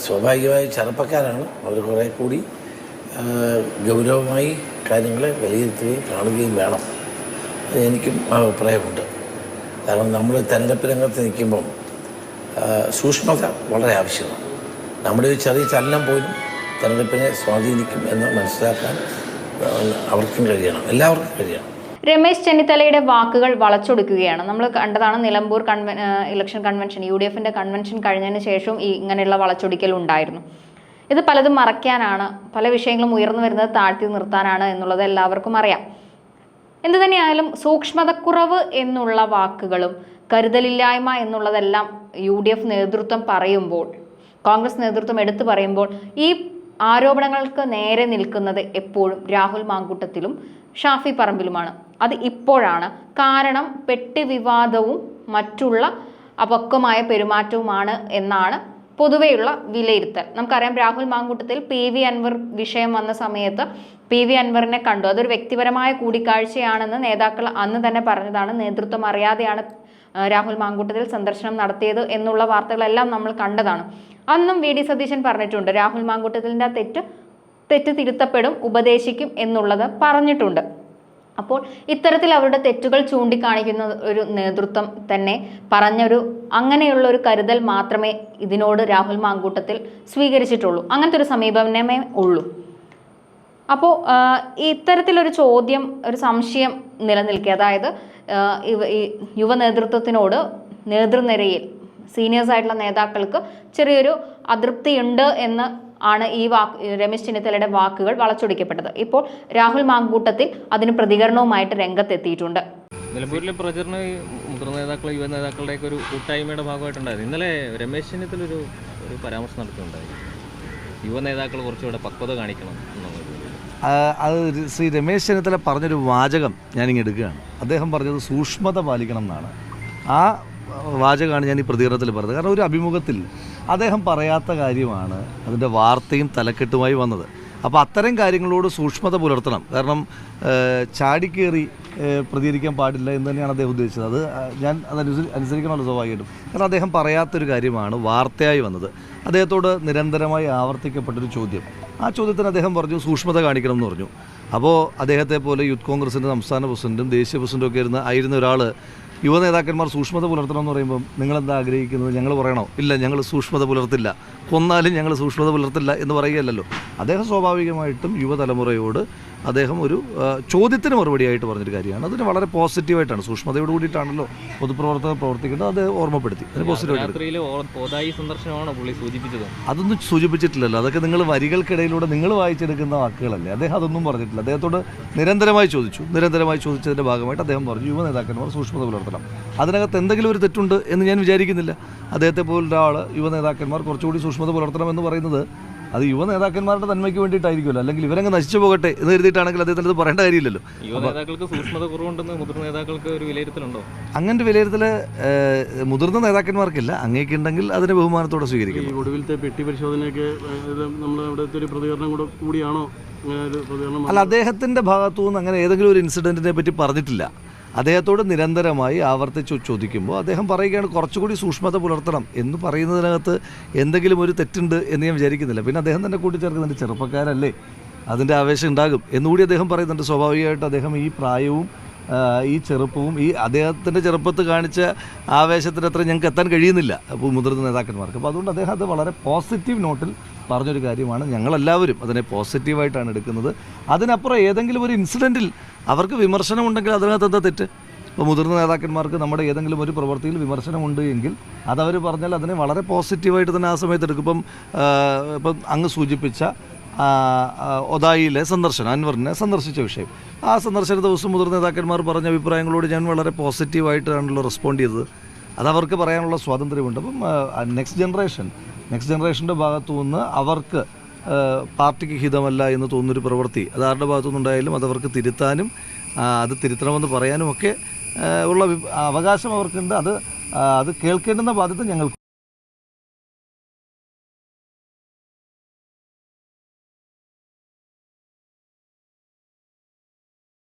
സ്വാഭാവികമായി ചെറുപ്പക്കാരാണ്, അവർ കുറേ കൂടി ഗൗരവമായി കാര്യങ്ങളെ വിലയിരുത്തുകയും കാണുകയും വേണം. എനിക്കും അഭിപ്രായമുണ്ട്. കാരണം നമ്മൾ തെരഞ്ഞെടുപ്പ് രംഗത്ത് നിൽക്കുമ്പം സൂക്ഷ്മത വളരെ ആവശ്യമാണ്. നമ്മുടെ ഒരു ചെറിയ ചലനം പോലും തെരഞ്ഞെടുപ്പിനെ സ്വാധീനിക്കും എന്ന് മനസ്സിലാക്കാൻ അവർക്കും കഴിയണം, എല്ലാവർക്കും കഴിയണം. രമേശ് ചെന്നിത്തലയുടെ വാക്കുകൾ വളച്ചൊടുക്കുകയാണ്. നമ്മൾ കണ്ടതാണ് നിലമ്പൂർ ഇലക്ഷൻ കൺവെൻഷൻ, UDFന്റെ കൺവെൻഷൻ കഴിഞ്ഞതിന് ശേഷവും ഇങ്ങനെയുള്ള വളച്ചൊടിക്കൽ ഉണ്ടായിരുന്നു. ഇത് പലതും മറയ്ക്കാനാണ്, പല വിഷയങ്ങളും ഉയർന്നു വരുന്നത് താഴ്ത്തി നിർത്താനാണ് എന്നുള്ളത് എല്ലാവർക്കും അറിയാം. എന്തു തന്നെയായാലും സൂക്ഷ്മതക്കുറവ് എന്നുള്ള വാക്കുകളും കരുതലില്ലായ്മ എന്നുള്ളതെല്ലാം UDF നേതൃത്വം പറയുമ്പോൾ, കോൺഗ്രസ് നേതൃത്വം എടുത്തു പറയുമ്പോൾ, ഈ ആരോപണങ്ങൾക്ക് നേരെ നിൽക്കുന്നത് എപ്പോഴും രാഹുൽ മാങ്കൂട്ടത്തിലും ഷാഫി പറമ്പിലുമാണ്. അത് ഇപ്പോഴാണ്. കാരണം പെട്ടി വിവാദവും മറ്റുള്ള അപക്വമായ പെരുമാറ്റവുമാണ് എന്നാണ് പൊതുവെയുള്ള വിലയിരുത്തൽ. നമുക്കറിയാം, രാഹുൽ മാങ്കൂട്ടത്തിൽ PV അൻവർ വിഷയം വന്ന സമയത്ത് PV അൻവറിനെ കണ്ടു. അതൊരു വ്യക്തിപരമായ കൂടിക്കാഴ്ചയാണെന്ന് നേതാക്കൾ അന്ന് തന്നെ പറഞ്ഞതാണ്. നേതൃത്വം അറിയാതെയാണ് രാഹുൽ മാങ്കൂട്ടത്തിൽ സന്ദർശനം നടത്തിയത് എന്നുള്ള വാർത്തകളെല്ലാം നമ്മൾ കണ്ടതാണ്. അന്നും VD സതീശൻ പറഞ്ഞിട്ടുണ്ട്, രാഹുൽ മാങ്കൂട്ടത്തിൻ്റെ തെറ്റ് തിരുത്തപ്പെടും, ഉപദേശിക്കും എന്നുള്ളത് പറഞ്ഞിട്ടുണ്ട്. അപ്പോൾ ഇത്തരത്തിൽ അവരുടെ തെറ്റുകൾ ചൂണ്ടിക്കാണിക്കുന്ന ഒരു നേതൃത്വം തന്നെ പറഞ്ഞൊരു അങ്ങനെയുള്ള ഒരു കരുതൽ മാത്രമേ ഇതിനോട് രാഹുൽ മാങ്കൂട്ടത്തിൽ സ്വീകരിച്ചിട്ടുള്ളൂ. അങ്ങനത്തെ ഒരു സമീപനമേ ഉള്ളൂ. അപ്പോൾ ഇത്തരത്തിലൊരു ചോദ്യം, ഒരു സംശയം നിലനിൽക്കുക, അതായത് ഈ യുവ നേതൃത്വത്തിനോട് നേതൃനിരയിൽ സീനിയേഴ്സ് ആയിട്ടുള്ള നേതാക്കൾക്ക് ചെറിയൊരു അതൃപ്തിയുണ്ട് എന്ന് ആണ് ഈ രമേശ് ചെന്നിത്തലയുടെ വാക്കുകൾ വളച്ചൊടിക്കപ്പെട്ടത്. ഇപ്പോൾ രാഹുൽ മാങ്കൂട്ടത്തിൽ അതിന് പ്രതികരണവുമായിട്ട് രംഗത്തെത്തിയിട്ടുണ്ട്. നിലമ്പൂരിലെ പ്രചരണം മുതിർന്ന നേതാക്കൾ, യുവ നേതാക്കളുടെയൊക്കെ ഒരു കൂട്ടായ്മയുടെ ഭാഗമായിട്ടുണ്ടായിരുന്നു. ഇന്നലെ രമേശ് ചെന്നിത്തല ഒരു പരാമർശം നടത്തുന്നുണ്ടായി, യുവ നേതാക്കൾ കുറച്ചുകൂടെ പക്വത കാണിക്കണം എന്നുള്ളത്. അത് ശ്രീ രമേശ് ചെന്നിത്തല പറഞ്ഞൊരു വാചകം ഞാനിങ്ങനെ എടുക്കുകയാണ്. അദ്ദേഹം പറഞ്ഞത് സൂക്ഷ്മത പാലിക്കണം എന്നാണ്. ആ വാചകമാണ് ഞാൻ ഈ പ്രതികരണത്തിൽ പറഞ്ഞത്. കാരണം ഒരു അഭിമുഖത്തിൽ അദ്ദേഹം പറയാത്ത കാര്യമാണ് അതിൻ്റെ വാർത്തയും തലക്കെട്ടുമായി വന്നത്. അപ്പോൾ അത്തരം കാര്യങ്ങളോട് സൂക്ഷ്മത പുലർത്തണം. കാരണം ചാടിക്കേറി പ്രതികരിക്കാൻ പാടില്ല എന്ന് തന്നെയാണ് അദ്ദേഹം ഉദ്ദേശിച്ചത്. അത് ഞാൻ അനുസരിക്കണമല്ലോ സ്വാഭാവികമായിട്ടും. കാരണം അദ്ദേഹം പറയാത്തൊരു കാര്യമാണ് വാർത്തയായി വന്നത്. അദ്ദേഹത്തോട് നിരന്തരമായി ആവർത്തിക്കപ്പെട്ടൊരു ചോദ്യം. ആ ചോദ്യത്തിന് അദ്ദേഹം പറഞ്ഞു സൂക്ഷ്മത കാണിക്കണം എന്ന് പറഞ്ഞു. അപ്പോൾ അദ്ദേഹത്തെ പോലെ യൂത്ത് കോൺഗ്രസിൻ്റെ സംസ്ഥാന പ്രസിഡന്റും ദേശീയ പ്രസിഡന്റും ഒക്കെ ആയിരുന്ന ഒരാൾ യുവ നേതാക്കന്മാർ സൂക്ഷ്മത പുലർത്തണം എന്ന് പറയുമ്പം നിങ്ങളെന്താ ആഗ്രഹിക്കുന്നത്? ഞങ്ങൾ പറയണോ? ഇല്ല, ഞങ്ങൾ സൂക്ഷ്മത പുലർത്തില്ല, കൊന്നാലും ഞങ്ങൾ സൂക്ഷ്മത പുലർത്തില്ല എന്ന് പറയുകയല്ലോ. അദ്ദേഹം സ്വാഭാവികമായിട്ടും യുവതലമുറയോട് അദ്ദേഹം ഒരു ചോദ്യത്തിന് മറുപടിയായിട്ട് പറഞ്ഞൊരു കാര്യമാണ്. അതിന് വളരെ പോസിറ്റീവായിട്ടാണ്, സൂക്ഷ്മതയോട് കൂടിയിട്ടാണല്ലോ പൊതുപ്രവർത്തകർ പ്രവർത്തിക്കേണ്ടത്. അത് ഓർമ്മപ്പെടുത്തി. അതിന് പോസിറ്റീവായിട്ട് അതൊന്നും സൂചിപ്പിച്ചിട്ടില്ലല്ലോ. അതൊക്കെ നിങ്ങൾ വരികൾക്കിടയിലൂടെ നിങ്ങൾ വായിച്ചെടുക്കുന്ന വാക്കുകളല്ലേ. അദ്ദേഹം അതൊന്നും പറഞ്ഞിട്ടില്ല. അദ്ദേഹത്തോട് നിരന്തരമായി ചോദിച്ചതിൻ്റെ ഭാഗമായിട്ട് അദ്ദേഹം പറഞ്ഞു യുവ നേതാക്കന്മാർ സൂക്ഷ്മത പുലർത്തണം. അതിനകത്ത് എന്തെങ്കിലും ഒരു തെറ്റുണ്ട് എന്ന് ഞാൻ വിചാരിക്കുന്നില്ല. അദ്ദേഹത്തെ പോലൊരാൾ യുവ നേതാക്കന്മാർ കുറച്ചുകൂടി സൂക്ഷ്മത പുലർത്തണം എന്ന് പറയുന്നത് അത് യുവ നേതാക്കന്മാരുടെ നന്മയ്ക്ക് വേണ്ടിയിട്ടായിരിക്കുമല്ലോ. അല്ലെങ്കിൽ ഇവരങ്ങ് നശിച്ചു പോകട്ടെ എന്ന് കരുതിയിട്ടാണെങ്കിൽ അദ്ദേഹത്തിന് അത് പറയേണ്ട കാര്യമില്ലല്ലോ. അങ്ങനത്തെ വിലയിരുത്തൽ മുതിർന്ന നേതാക്കന്മാർക്കില്ല, അങ്ങേക്കുണ്ടെങ്കിൽ അതിനെ ബഹുമാനത്തോടെ സ്വീകരിക്കും. ഒടുവിലത്തെ പെട്ടി പരിശോധനയൊക്കെ കൂടിയാണോ? അല്ല, അദ്ദേഹത്തിൻ്റെ ഭാഗത്തു നിന്ന് അങ്ങനെ ഏതെങ്കിലും ഒരു ഇൻസിഡൻറ്റിനെ പറ്റി പറഞ്ഞിട്ടില്ല. അദ്ദേഹത്തോട് നിരന്തരമായി ആവർത്തിച്ച് ചോദിക്കുമ്പോൾ അദ്ദേഹം പറയുകയാണ് കുറച്ചുകൂടി സൂക്ഷ്മത പുലർത്തണം എന്ന് പറയുന്നതിനകത്ത് എന്തെങ്കിലും ഒരു തെറ്റുണ്ട് എന്ന് ഞാൻ വിചാരിക്കുന്നില്ല. പിന്നെ അദ്ദേഹം തന്നെ കൂട്ടിച്ചേർക്കുന്നുണ്ട്, ചെറുപ്പക്കാരല്ലേ, അതിൻ്റെ ആവേശം ഉണ്ടാകും എന്നുകൂടി അദ്ദേഹം പറയുന്നുണ്ട്. സ്വാഭാവികമായിട്ട് അദ്ദേഹം ഈ പ്രായവും ഈ ചെറുപ്പവും ഈ അദ്ദേഹത്തിൻ്റെ ചെറുപ്പത്ത് കാണിച്ച ആവേശത്തിന് അത്ര ഞങ്ങൾക്ക് എത്താൻ കഴിയുന്നില്ല അപ്പോൾ മുതിർന്ന നേതാക്കന്മാർക്ക്. അപ്പോൾ അതുകൊണ്ട് അദ്ദേഹം അത് വളരെ പോസിറ്റീവ് നോട്ടിൽ പറഞ്ഞൊരു കാര്യമാണ്. ഞങ്ങളെല്ലാവരും അതിനെ പോസിറ്റീവായിട്ടാണ് എടുക്കുന്നത്. അതിനപ്പുറം ഏതെങ്കിലും ഒരു ഇൻസിഡൻറ്റിൽ അവർക്ക് വിമർശനമുണ്ടെങ്കിൽ അതിനകത്ത് എന്താ തെറ്റ്? ഇപ്പോൾ മുതിർന്ന നേതാക്കന്മാർക്ക് നമ്മുടെ ഏതെങ്കിലും ഒരു പ്രവൃത്തിയിൽ വിമർശനമുണ്ട് എങ്കിൽ അതവർ പറഞ്ഞാൽ അതിനെ വളരെ പോസിറ്റീവായിട്ട് തന്നെ ആ സമയത്ത് എടുക്കും. ഇപ്പം അങ്ങ് സൂചിപ്പിച്ച ഒതായിയിലെ സന്ദർശനം, അൻവറിനെ സന്ദർശിച്ച വിഷയം, ആ സന്ദർശന ദിവസം മുതിർന്ന നേതാക്കന്മാർ പറഞ്ഞ അഭിപ്രായങ്ങളോട് ഞാൻ വളരെ പോസിറ്റീവായിട്ടാണല്ലോ റെസ്പോണ്ട് ചെയ്തത്. അതവർക്ക് പറയാനുള്ള സ്വാതന്ത്ര്യമുണ്ട്. അപ്പം നെക്സ്റ്റ് ജനറേഷൻ്റെ ഭാഗത്തു നിന്ന് അവർക്ക് പാർട്ടിക്ക് ഹിതമല്ല എന്ന് തോന്നുന്നൊരു പ്രവൃത്തി അത് ആരുടെ ഭാഗത്തുനിന്നുണ്ടായാലും അതവർക്ക് തിരുത്താനും അത് തിരുത്തണമെന്ന് പറയാനും ഒക്കെ ഉള്ള അവകാശം അവർക്കുണ്ട്. അത് കേൾക്കേണ്ടുന്ന ബാധ്യത ഞങ്ങൾക്ക്.